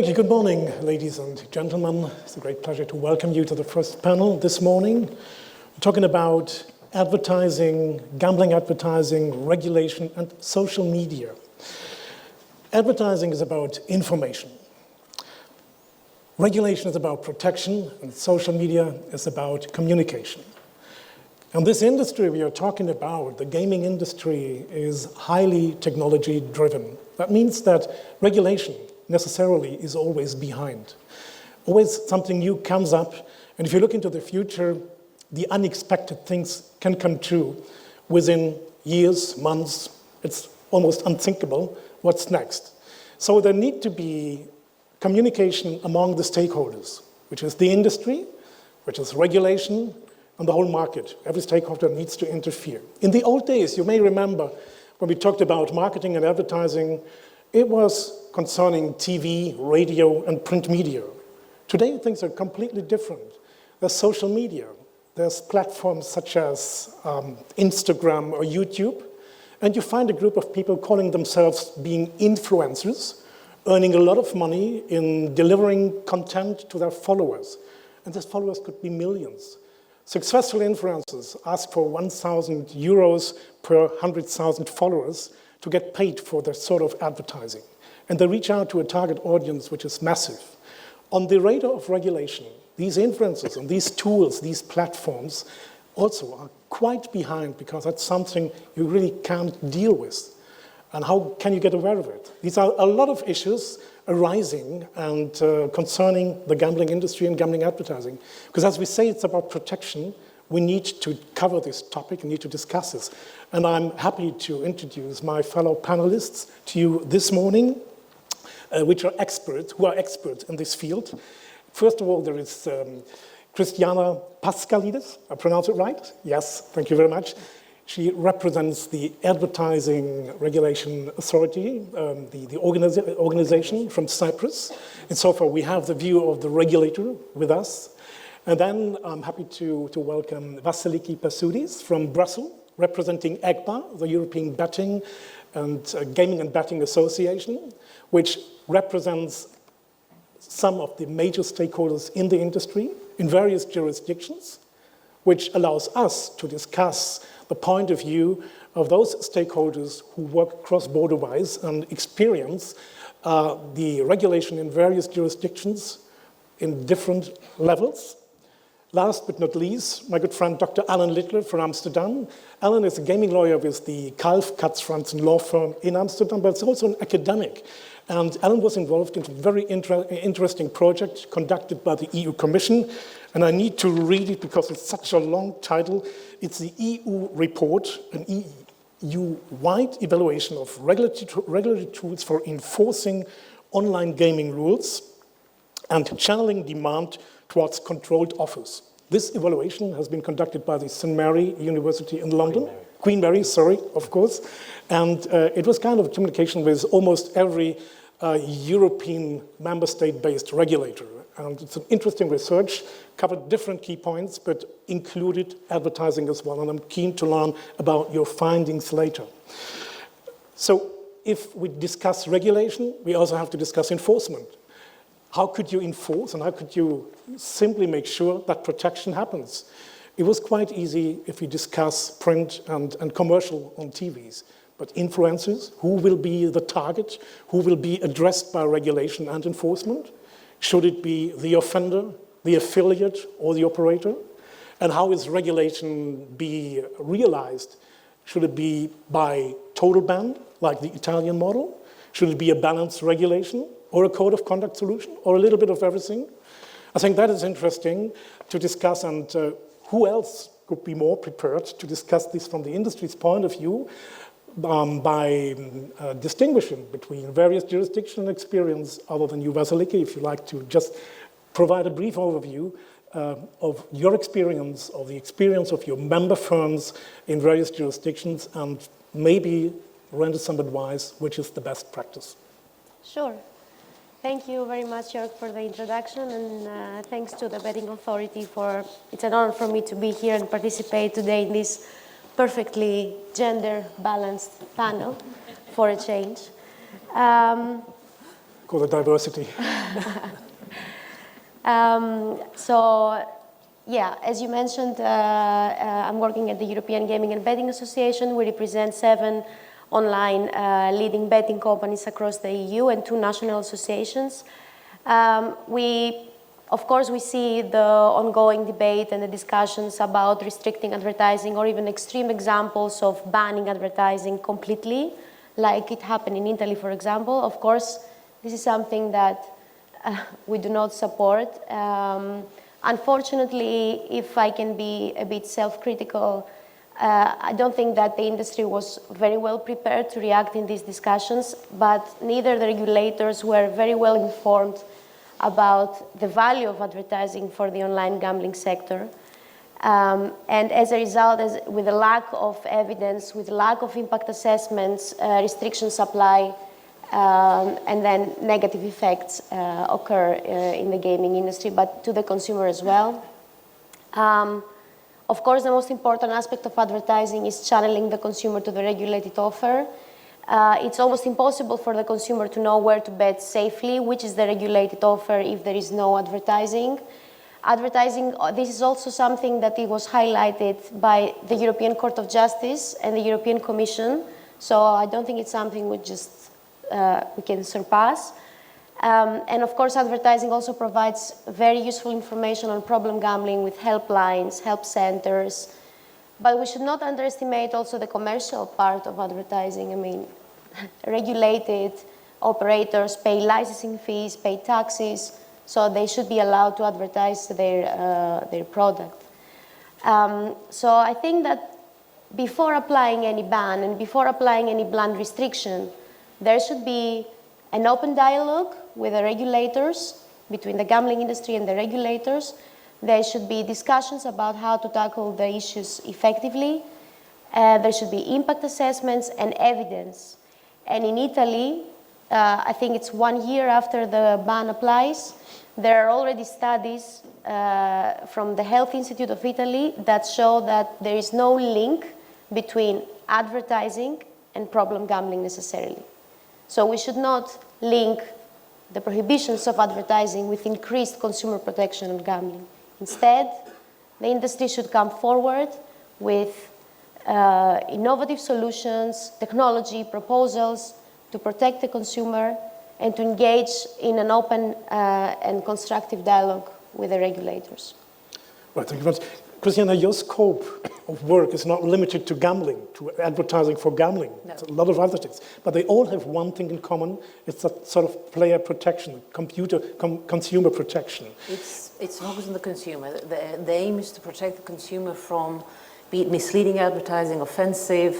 Thank you. Good morning, ladies and gentlemen. It's a great pleasure to welcome you to the first panel this morning. We're talking about advertising, gambling advertising, regulation, and social media. Advertising is about information. Regulation is about protection, and social media is about communication. And this industry we are talking about, the gaming industry, is highly technology-driven. That means that regulation necessarily is always behind. Always something new comes up, and if you look into the future, the unexpected things can come true within years, months. It's almost unthinkable what's next. So there need to be communication among the stakeholders, which is the industry, which is regulation, and the whole market. Every stakeholder needs to interfere. In the old days, you may remember when we talked about marketing and advertising, it was concerning TV, radio, and print media. Today, things are completely different. There's social media. There's platforms such as Instagram or YouTube, and you find a group of people calling themselves being influencers, earning a lot of money in delivering content to their followers. And these followers could be millions. Successful influencers ask for 1,000 euros per 100,000 followers to get paid for their sort of advertising. And they reach out to a target audience which is massive. On the radar of regulation, these influencers and these tools, these platforms, also are quite behind because that's something you really can't deal with. And how can you get aware of it? These are a lot of issues arising and concerning the gambling industry and gambling advertising. Because as we say, it's about protection. We need to cover this topic and need to discuss this. And I'm happy to introduce my fellow panelists to you this morning, who are experts in this field. First of all, there is Christiana Paschalidou. I pronounce it right? Yes, thank you very much. She represents the Advertising Regulation Authority, the organization from Cyprus. And so far, we have the view of the regulator with us. And then I'm happy to welcome Vasiliki Panousi from Brussels, representing EGBA, the European Betting and Gaming and Betting Association, which represents some of the major stakeholders in the industry in various jurisdictions, which allows us to discuss the point of view of those stakeholders who work cross-border-wise and experience the regulation in various jurisdictions in different levels. Last but not least, my good friend Dr. Alan Littler from Amsterdam. Alan is a gaming lawyer with the Kalff, Katz, Franssen law firm in Amsterdam, but it's also an academic. And Alan was involved in a very interesting project conducted by the EU Commission. And I need to read it because it's such a long title. It's the EU report, an EU-wide evaluation of regulatory tools for enforcing online gaming rules and channeling demand towards controlled offers. This evaluation has been conducted by the St. Mary University in London. Queen Mary, sorry, of course. And it was kind of a communication with almost every European member state-based regulator. And it's an interesting research, covered different key points, but included advertising as well. And I'm keen to learn about your findings later. So if we discuss regulation, we also have to discuss enforcement. How could you enforce and how could you simply make sure that protection happens? It was quite easy if we discuss print and commercial on TVs. But influencers, who will be the target? Who will be addressed by regulation and enforcement? Should it be the offender, the affiliate, or the operator? And how is regulation be realized? Should it be by total ban, like the Italian model? Should it be a balanced regulation, or a code of conduct solution, or a little bit of everything? I think that is interesting to discuss, and who else could be more prepared to discuss this from the industry's point of view by distinguishing between various jurisdictional experience, other than you, Vasiliki, if you like to just provide a brief overview of your experience, of the experience of your member firms in various jurisdictions, and maybe render some advice, which is the best practice. Sure. Thank you very much, Jörg, for the introduction, and thanks to the Betting Authority for, it's an honor for me to be here and participate today in this perfectly gender-balanced panel for a change. call it diversity. Yeah, as you mentioned, I'm working at the European Gaming and Betting Association. We represent 7 online leading betting companies across the EU and 2 national associations. Of course, we see the ongoing debate and the discussions about restricting advertising or even extreme examples of banning advertising completely, like it happened in Italy, for example. Of course, this is something that we do not support. Unfortunately, if I can be a bit self-critical, I don't think that the industry was very well prepared to react in these discussions, but neither the regulators were very well informed about the value of advertising for the online gambling sector. And as a result, with a lack of evidence, with lack of impact assessments, restrictions apply, and then negative effects occur in the gaming industry, but to the consumer as well. Of course, the most important aspect of advertising is channeling the consumer to the regulated offer. It's almost impossible for the consumer to know where to bet safely, which is the regulated offer if there is no advertising. Advertising, this is also something that it was highlighted by the European Court of Justice and the European Commission, so I don't think it's something we can surpass. And of course, advertising also provides very useful information on problem gambling with helplines, help centers. But we should not underestimate also the commercial part of advertising. I mean, regulated operators pay licensing fees, pay taxes, so they should be allowed to advertise their product. So I think that before applying any ban and before applying any blunt restriction, there should be an open dialogue with the regulators, between the gambling industry and the regulators. There should be discussions about how to tackle the issues effectively. There should be impact assessments and evidence. And in Italy, I think it's 1 year after the ban applies, there are already studies from the Health Institute of Italy that show that there is no link between advertising and problem gambling necessarily. So we should not link the prohibitions of advertising with increased consumer protection on gambling. Instead, the industry should come forward with innovative solutions, technology, proposals to protect the consumer and to engage in an open and constructive dialogue with the regulators. Right, thank you very much. Christiana, your scope of work is not limited to gambling, to advertising for gambling. No. It's a lot of other things. But they all have one thing in common. It's that sort of player protection, consumer protection. It's focused on the consumer. The aim is to protect the consumer from, be it misleading advertising, offensive,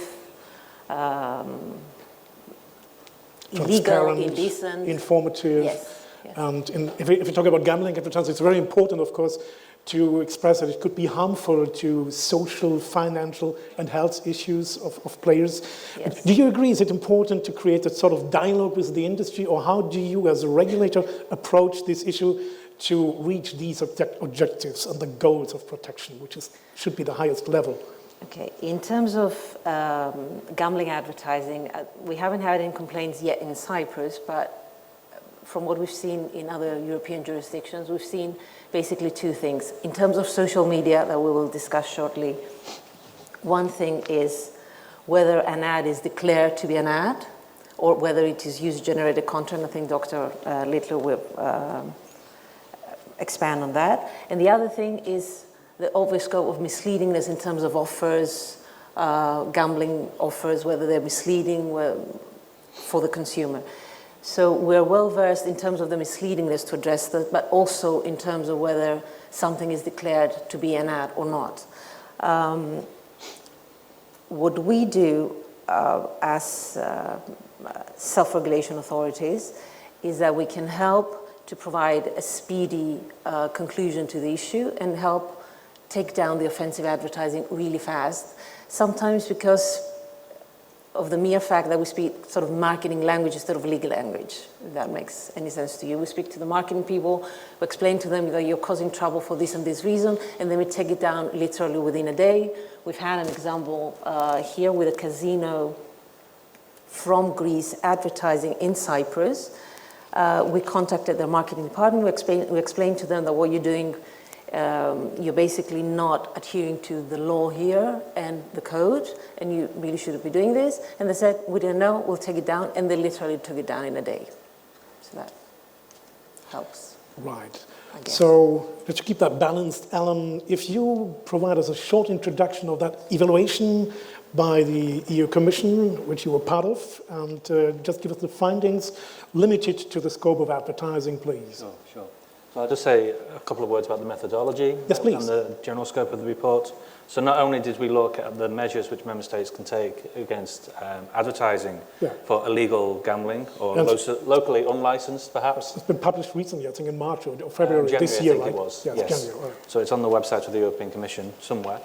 illegal, indecent. Informative. Yes. And if we talk about gambling advertising, it's very important, of course, to express that it could be harmful to social, financial, and health issues of players. Yes. Do you agree? Is it important to create a sort of dialogue with the industry, or how do you, as a regulator, approach this issue to reach these objectives and the goals of protection, which should be the highest level? Okay, in terms of gambling advertising, we haven't had any complaints yet in Cyprus, but from what we've seen in other European jurisdictions, we've seen basically 2 things. In terms of social media, that we will discuss shortly, one thing is whether an ad is declared to be an ad or whether it is user-generated content. I think Dr. Littler will expand on that. And the other thing is the obvious scope of misleadingness in terms of offers, gambling offers, whether they're misleading for the consumer. So we're well versed in terms of the misleadingness to address that, but also in terms of whether something is declared to be an ad or not. What we do as self-regulation authorities is that we can help to provide a speedy conclusion to the issue and help take down the offensive advertising really fast, sometimes because of the mere fact that we speak sort of marketing language instead of legal language, if that makes any sense to you. We speak to the marketing people, we explain to them that you're causing trouble for this and this reason, and then we take it down literally within a day. We've had an example here with a casino from Greece advertising in Cyprus, We contacted their marketing department. We explained to them that what you're doing, you're basically not adhering to the law here and the code, and you really shouldn't be doing this. And they said, we don't know, we'll take it down. And they literally took it down in a day. So that helps. Right. I guess. So let's keep that balanced. Alan, if you provide us a short introduction of that evaluation by the EU Commission, which you were part of, and just give us the findings limited to the scope of advertising, please. Sure. So I'll just say a couple of words about the methodology. Yes, please. And the general scope of the report. So not only did we look at the measures which member states can take against advertising for illegal gambling or locally unlicensed, perhaps. It's been published recently, I think in March or February January, this year, I think right? it was. Yes. January, right. So it's on the website of the European Commission somewhere.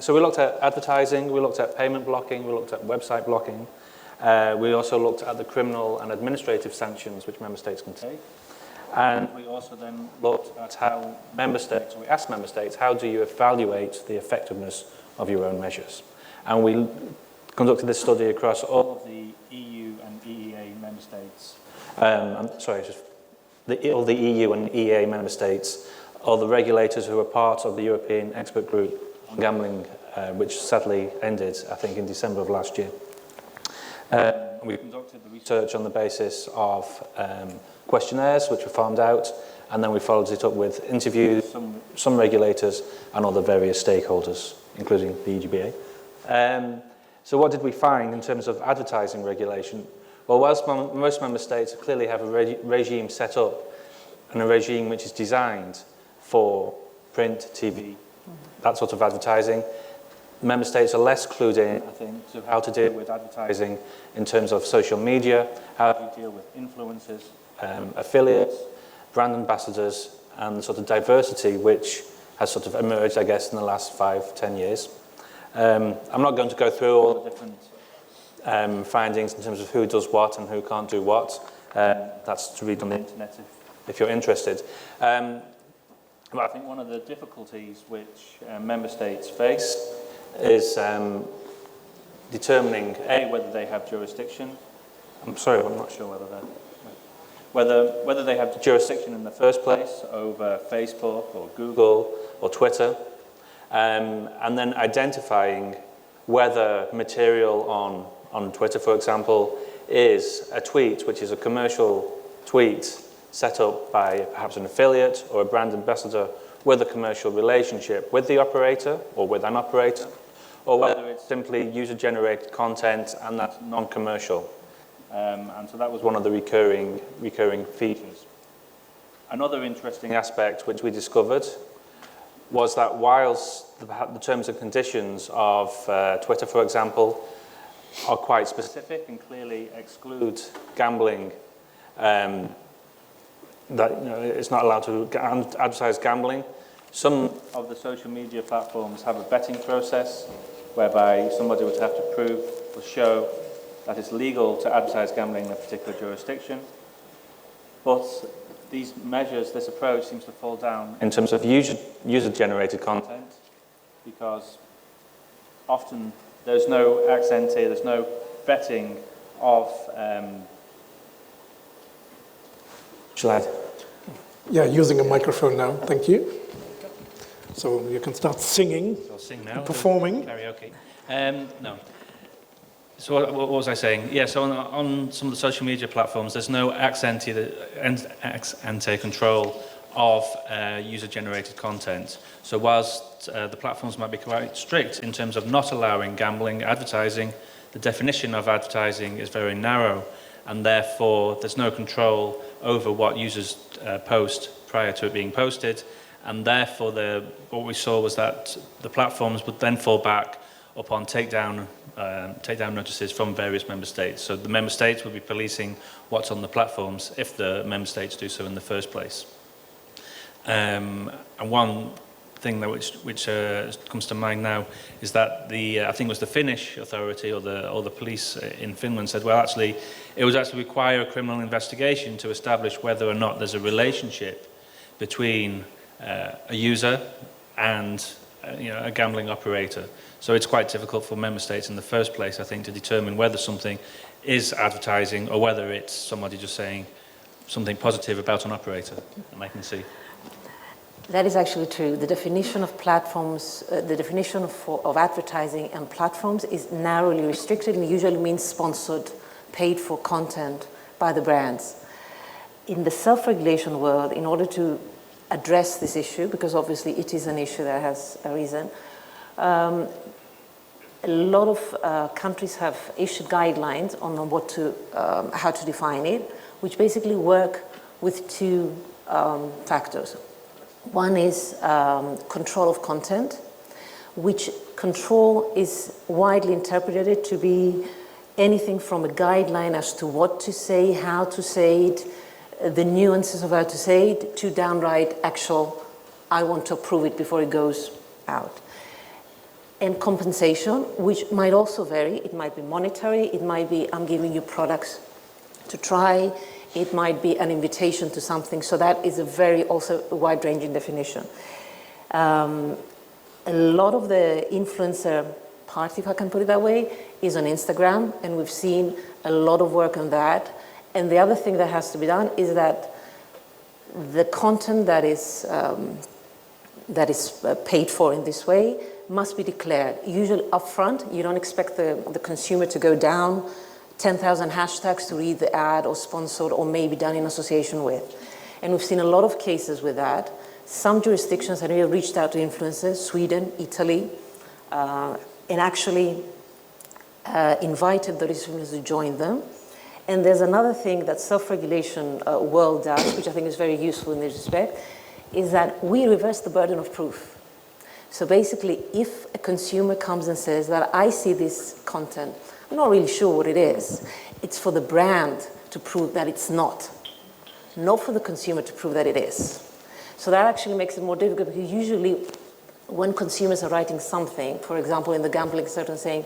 So we looked at advertising, we looked at payment blocking, we looked at website blocking. We also looked at the criminal and administrative sanctions which member states can take. And we also then looked at how we asked member states, how do you evaluate the effectiveness of your own measures? And we conducted this study across all of the EU and EEA member states. All the EU and EEA member states, all the regulators who are part of the European Expert Group on Gambling, which sadly ended, I think, in December of last year. We conducted the research on the basis of questionnaires which were farmed out, and then we followed it up with interviews, some regulators and other various stakeholders, including the EGBA. So what did we find in terms of advertising regulation? Well, whilst most member states clearly have a regime set up, and a regime which is designed for print, TV, that sort of advertising, member states are less clued in, I think, to how to deal with advertising in terms of social media, how to deal with influencers, affiliates, brand ambassadors, and the sort of diversity which has sort of emerged, I guess, in the last 5-10 years. I'm not going to go through all the different findings in terms of who does what and who can't do what. That's to read on the internet if you're interested. But I think one of the difficulties which member states face is determining, A, whether they have jurisdiction. I'm sorry, I'm not sure whether they have jurisdiction in the first place over Facebook or Google or Twitter, and then identifying whether material on Twitter, for example, is a tweet which is a commercial tweet set up by perhaps an affiliate or a brand ambassador with a commercial relationship with the operator or with an operator, or whether it's simply user-generated content and that's non-commercial. And so that was one of the recurring features. Another interesting aspect which we discovered was that whilst the terms and conditions of Twitter, for example, are quite specific and clearly exclude gambling, that it's not allowed to advertise gambling, some of the social media platforms have a vetting process whereby somebody would have to prove or show that it's legal to advertise gambling in a particular jurisdiction. But these measures, this approach seems to fall down in terms of user-generated content, because often there's no ex ante, there's no vetting of... Yeah, using a microphone now, thank you. So you can start singing, I'll sing now, performing. Karaoke. No. So what was I saying? Yeah, so on some of the social media platforms, there's no ex ante control of user-generated content. So whilst the platforms might be quite strict in terms of not allowing gambling advertising, the definition of advertising is very narrow, and therefore there's no control over what users post prior to it being posted, and therefore what we saw was that the platforms would then fall back upon takedown notices from various member states. So the member states will be policing what's on the platforms if the member states do so in the first place. And one thing that which comes to mind now is that I think it was the Finnish authority or the police in Finland said, well, actually, it would actually require a criminal investigation to establish whether or not there's a relationship between a user and a gambling operator. So it's quite difficult for member states in the first place, I think, to determine whether something is advertising or whether it's somebody just saying, something positive about an operator that I can see. That is actually true. The definition of platforms, the definition of advertising and platforms is narrowly restricted and usually means sponsored, paid for content by the brands. In the self-regulation world, in order to address this issue, because obviously it is an issue that has a reason, a lot of countries have issued guidelines on how to define it, which basically work with two factors. One is control of content, which control is widely interpreted to be anything from a guideline as to what to say, how to say it, the nuances of how to say it, to downright actual, I want to approve it before it goes out. And compensation, which might also vary. It might be monetary, it might be I'm giving you products to try, it might be an invitation to something. So that is a very also wide-ranging definition. A lot of the influencer part, if I can put it that way, is on Instagram, and we've seen a lot of work on that. And the other thing that has to be done is that the content that is paid for in this way must be declared. Usually upfront, you don't expect the consumer to go down 10,000 hashtags to read the ad or sponsored or maybe done in association with. And we've seen a lot of cases with that. Some jurisdictions have really reached out to influencers, Sweden, Italy, and actually invited the influencers to join them. And there's another thing that self-regulation world does, which I think is very useful in this respect, is that we reverse the burden of proof. So basically, if a consumer comes and says that I see this content, I'm not really sure what it is, it's for the brand to prove that it's not for the consumer to prove that it is. So that actually makes it more difficult, because usually when consumers are writing something, for example, in the gambling sector saying,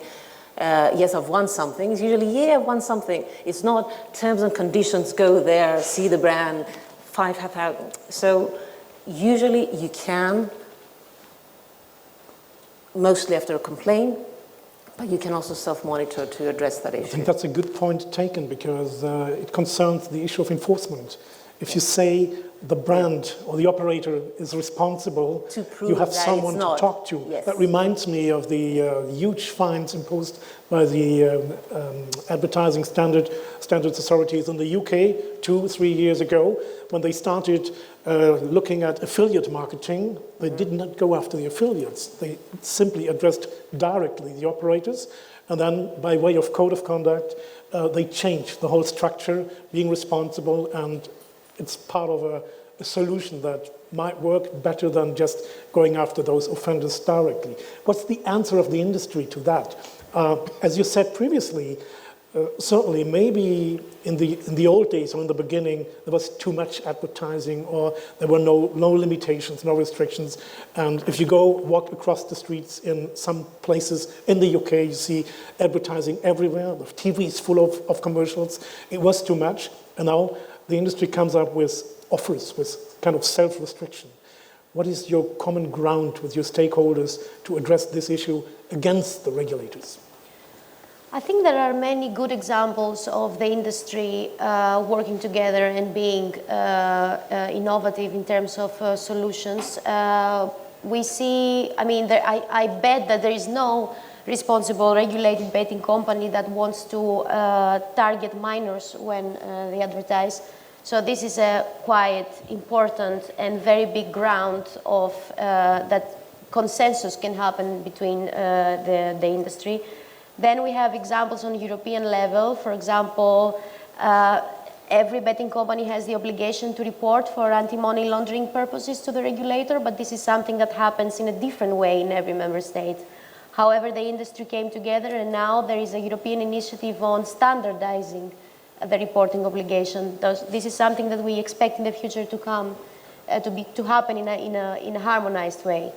yes, I've won something, it's usually, yeah, I've won something. It's not terms and conditions, go there, see the brand, 5,000. So usually you can, mostly after a complaint, but you can also self-monitor to address that issue. I think that's a good point taken, because it concerns the issue of enforcement. If you say the brand or the operator is responsible, to prove you have that someone it's not. to talk to. Yes. That reminds me of the huge fines imposed by the advertising standards authorities in the UK 2-3 years ago, when they started looking at affiliate marketing. They did not go after the affiliates. They simply addressed directly the operators. And then, by way of code of conduct, they changed the whole structure, being responsible, and it's part of a solution that might work better than just going after those offenders directly. What's the answer of the industry to that? As you said previously, certainly maybe in the old days or in the beginning, there was too much advertising, or there were no limitations, no restrictions. And if you go walk across the streets in some places in the UK, you see advertising everywhere. The TV is full of commercials. It was too much. And now the industry comes up with offers, with kind of self-restriction. What is your common ground with your stakeholders to address this issue against the regulators? I think there are many good examples of the industry working together and being innovative in terms of solutions. We see, I bet that there is no responsible regulated betting company that wants to target minors when they advertise. So this is a quite important and very big ground of that consensus can happen between the industry. Then we have examples on European level. For example, every betting company has the obligation to report for anti-money laundering purposes to the regulator, but this is something that happens in a different way in every member state. However, the industry came together, and now there is a European initiative on standardizing the reporting obligation. This is something that we expect in the future to come, to happen in a harmonized way.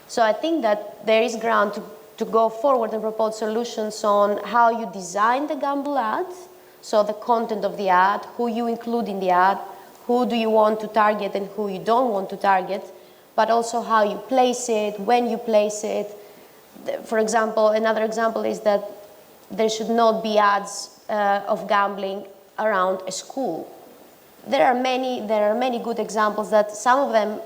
So I think that there is ground to go forward and propose solutions on how you design the gamble ad, so the content of the ad, who you include in the ad, who do you want to target and who you don't want to target, but also how you place it, when you place it. For example, another example is that there should not be ads of gambling around a school. there are many good examples that some of them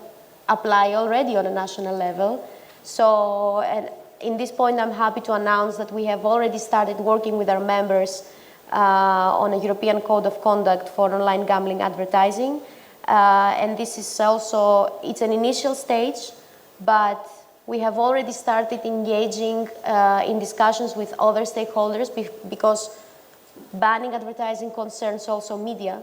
apply already on a national level. So, and in this point, I'm happy to announce that we have already started working with our members on a European Code of Conduct for online gambling advertising. And this is also, it's an initial stage, but we have already started engaging in discussions with other stakeholders because banning advertising concerns also media.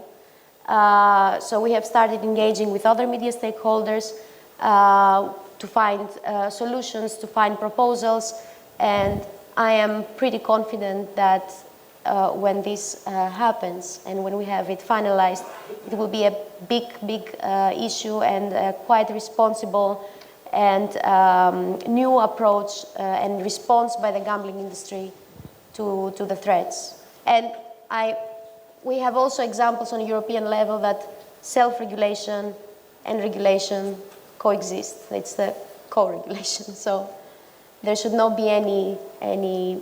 So we have started engaging with other media stakeholders to find solutions, to find proposals, and I am pretty confident that when this happens and when we have it finalized, it will be a big issue and quite responsible and new approach and response by the gambling industry to the threats. And we have also examples on a European level that self-regulation and regulation coexist. It's the co-regulation. So there should not be any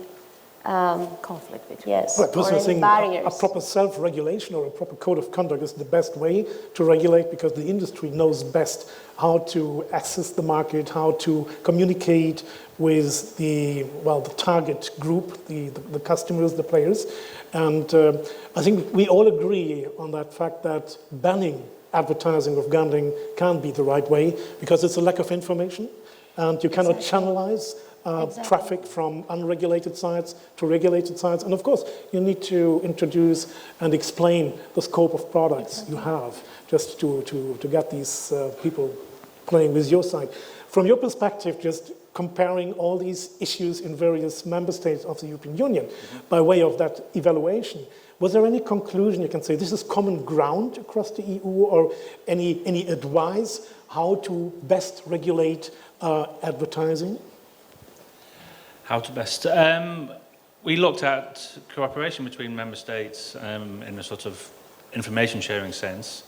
conflict between. Yes, right, or any barriers. A proper self-regulation or a proper code of conduct is the best way to regulate because the industry knows best how to access the market, how to communicate with the target group, the customers, the players. And I think we all agree on that fact that banning advertising of gambling can't be the right way because it's a lack of information and you cannot channelize traffic from unregulated sites to regulated sites. And of course, you need to introduce and explain the scope of products you have just to get these people playing with your site. From your perspective, just comparing all these issues in various member states of the European Union by way of that evaluation, was there any conclusion you can say this is common ground across the EU or any advice how to best regulate advertising? How to best? We looked at cooperation between member states in a sort of information sharing sense.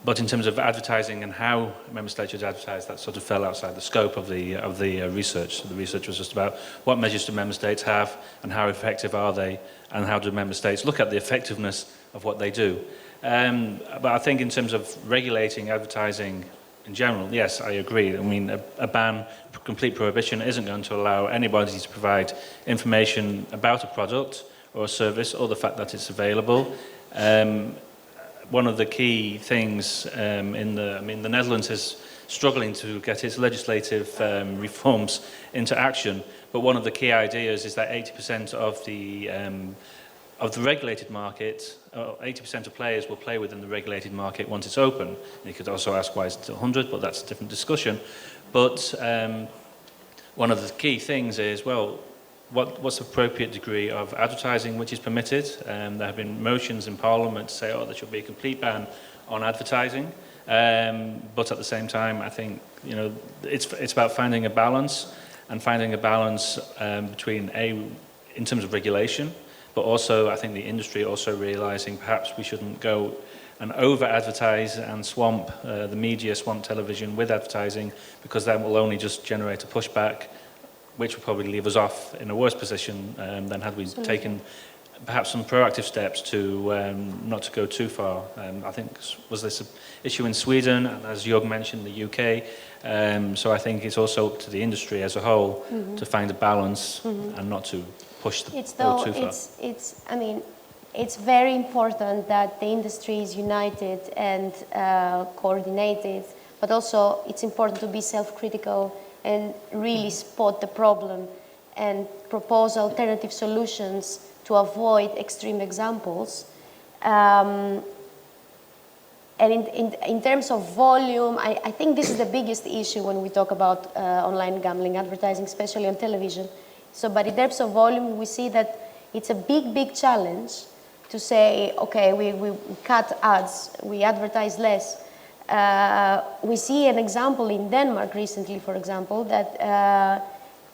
But in terms of advertising and how member states should advertise, that sort of fell outside the scope of the research. So the research was just about what measures do member states have and how effective are they, and how do member states look at the effectiveness of what they do. But I think in terms of regulating advertising in general, yes, I agree. I mean, a ban, complete prohibition, isn't going to allow anybody to provide information about a product or a service or the fact that it's available. One of the key things the Netherlands is struggling to get its legislative reforms into action, but one of the key ideas is that 80% of the regulated market, 80% of players will play within the regulated market once it's open. And you could also ask why it's 100, but that's a different discussion. But one of the key things is, well, what's the appropriate degree of advertising which is permitted? There have been motions in Parliament to say, oh, there should be a complete ban on advertising. But at the same time, I think it's about finding a balance between in terms of regulation, but also I think the industry also realising perhaps we shouldn't go and over-advertise and swamp the media, swamp television with advertising, because that will only just generate a pushback, which will probably leave us off in a worse position than had we taken perhaps some proactive steps to not to go too far. I think was this an issue in Sweden, and as Joerg mentioned, the UK. So I think it's also up to the industry as a whole to find a balance and not to push the boat too far. It's very important that the industry is united and coordinated, but also it's important to be self-critical and really spot the problem and propose alternative solutions to avoid extreme examples. And in terms of volume, I think this is the biggest issue when we talk about online gambling advertising, especially on television. So, but in terms of volume, we see that it's a big challenge to say, okay, we cut ads, we advertise less. We see an example in Denmark recently, for example, that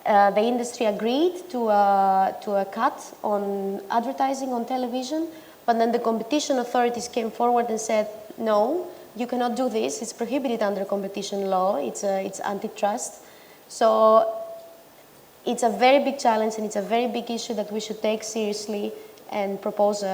the industry agreed to a cut on advertising on television, but then the competition authorities came forward and said, no, you cannot do this, it's prohibited under competition law, it's antitrust. So it's a very big challenge and it's a very big issue that we should take seriously and propose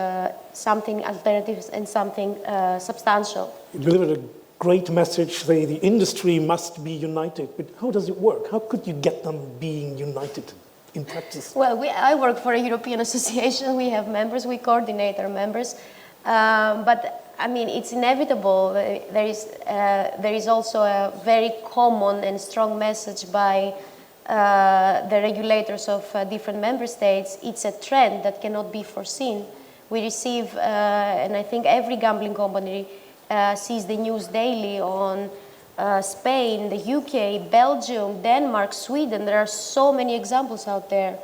something alternative and something substantial. You delivered a great message, say the industry must be united, but how does it work? How could you get them being united in practice? Well, I work for a European association. We have members, we coordinate our members. But I mean, it's inevitable. There is also a very common and strong message by the regulators of different member states. It's a trend that cannot be foreseen. We receive, and I think every gambling company sees the news daily on Spain, the UK, Belgium, Denmark, Sweden. There are so many examples out there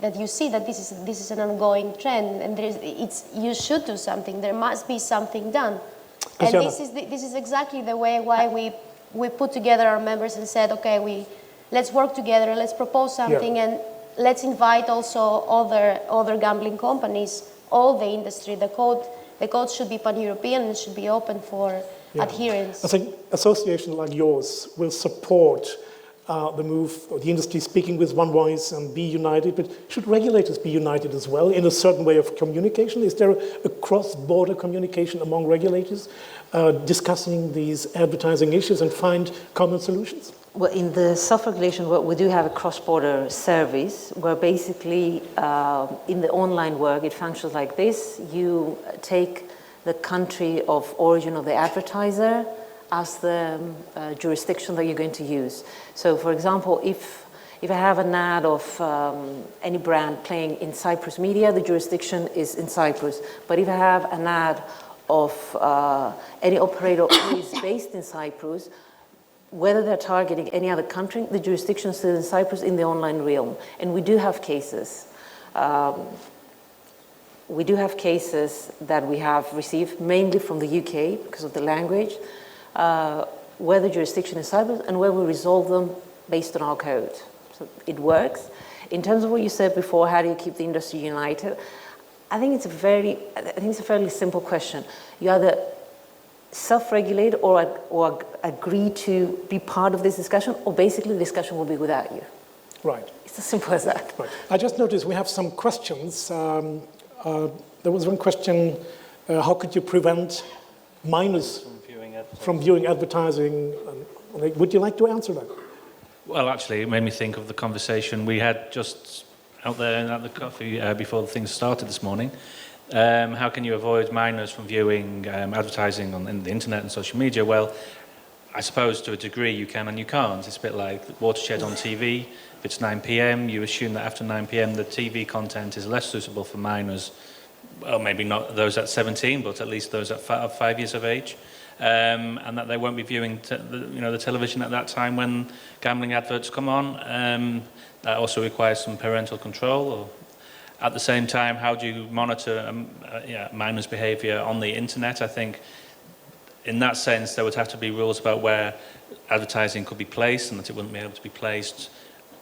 that you see that this is an ongoing trend, and you should do something. There must be something done. Christiana. And this is exactly the way why we put together our members and said, okay, let's work together, let's propose something, and let's invite also other gambling companies, all the industry. The code should be pan-European and should be open for adherence. I think associations like yours will support the move of the industry speaking with one voice and be united, but should regulators be united as well in a certain way of communication? Is there a cross-border communication among regulators discussing these advertising issues and find common solutions? Well, in the self-regulation work, we do have a cross-border service where basically in the online work, it functions like this. You take the country of origin of the advertiser as the jurisdiction that you're going to use. So, for example, if I have an ad of any brand playing in Cyprus media, the jurisdiction is in Cyprus. But if I have an ad of any operator who is based in Cyprus, whether they're targeting any other country, the jurisdiction is still in Cyprus in the online realm. And we do have cases. We do have cases that we have received mainly from the UK because of the language, where the jurisdiction is Cyprus and where we resolve them based on our code. So it works. In terms of what you said before, how do you keep the industry united? I think it's a fairly simple question. You either self-regulate or agree to be part of this discussion, or basically the discussion will be without you. Right. It's as simple as that. Right. I just noticed we have some questions. There was one question, how could you prevent minors from viewing advertising? Would you like to answer that? Well, actually, it made me think of the conversation we had just out there at the coffee before the things started this morning. How can you avoid minors from viewing advertising on the internet and social media? Well, I suppose to a degree you can and you can't. It's a bit like Watershed on TV. If it's 9 p.m, you assume that after 9 p.m, the TV content is less suitable for minors. Well, maybe not those at 17, but at least those at 5 years of age. And that they won't be viewing the television at that time when gambling adverts come on. That also requires some parental control. At the same time, how do you monitor minors' behaviour on the internet? I think in that sense there would have to be rules about where advertising could be placed, and that it wouldn't be able to be placed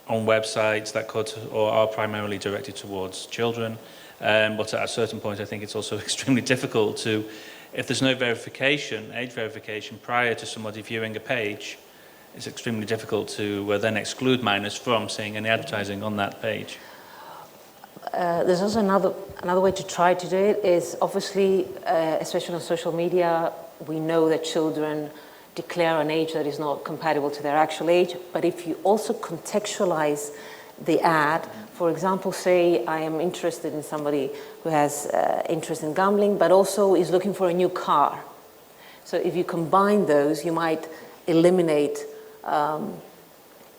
on websites that could or are primarily directed towards children. But at a certain point I think it's also extremely difficult to, if there's no verification, age verification, prior to somebody viewing a page, it's extremely difficult to then exclude minors from seeing any advertising on that page. There's also another way to try to do it is obviously, especially on social media, we know that children declare an age that is not compatible to their actual age, but if you also contextualize the ad, for example, say I am interested in somebody who has interest in gambling, but also is looking for a new car. So if you combine those, you might eliminate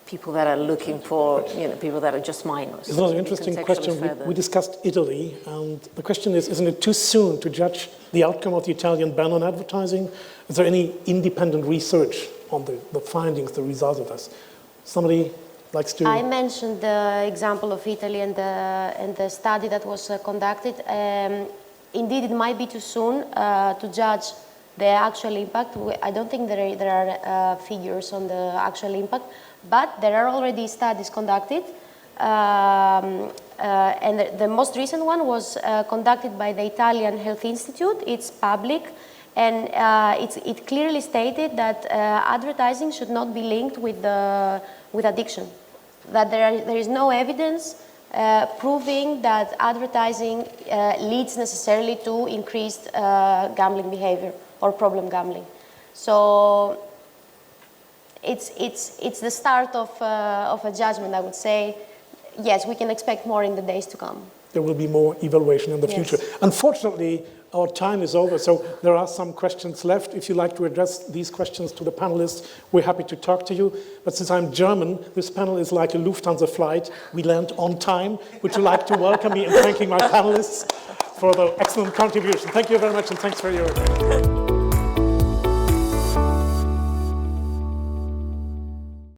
people that are looking for, people that are just minors. It's another interesting question. We discussed Italy, and the question is, isn't it too soon to judge the outcome of the Italian ban on advertising? Is there any independent research on the findings, the results of this? Somebody likes to... I mentioned the example of Italy and the study that was conducted. Indeed, it might be too soon to judge the actual impact. I don't think there are figures on the actual impact, but there are already studies conducted. And the most recent one was conducted by the Italian Health Institute. It's public, and it clearly stated that advertising should not be linked with addiction. That there is no evidence proving that advertising leads necessarily to increased gambling behavior or problem gambling. So it's the start of a judgment, I would say. Yes, we can expect more in the days to come. There will be more evaluation in the future. Unfortunately, our time is over, so there are some questions left. If you'd like to address these questions to the panelists, we're happy to talk to you. But since I'm German, this panel is like a Lufthansa flight. We land on time. Would you like to welcome me and thanking my panelists for the excellent contribution? Thank you very much, and thanks for your attention.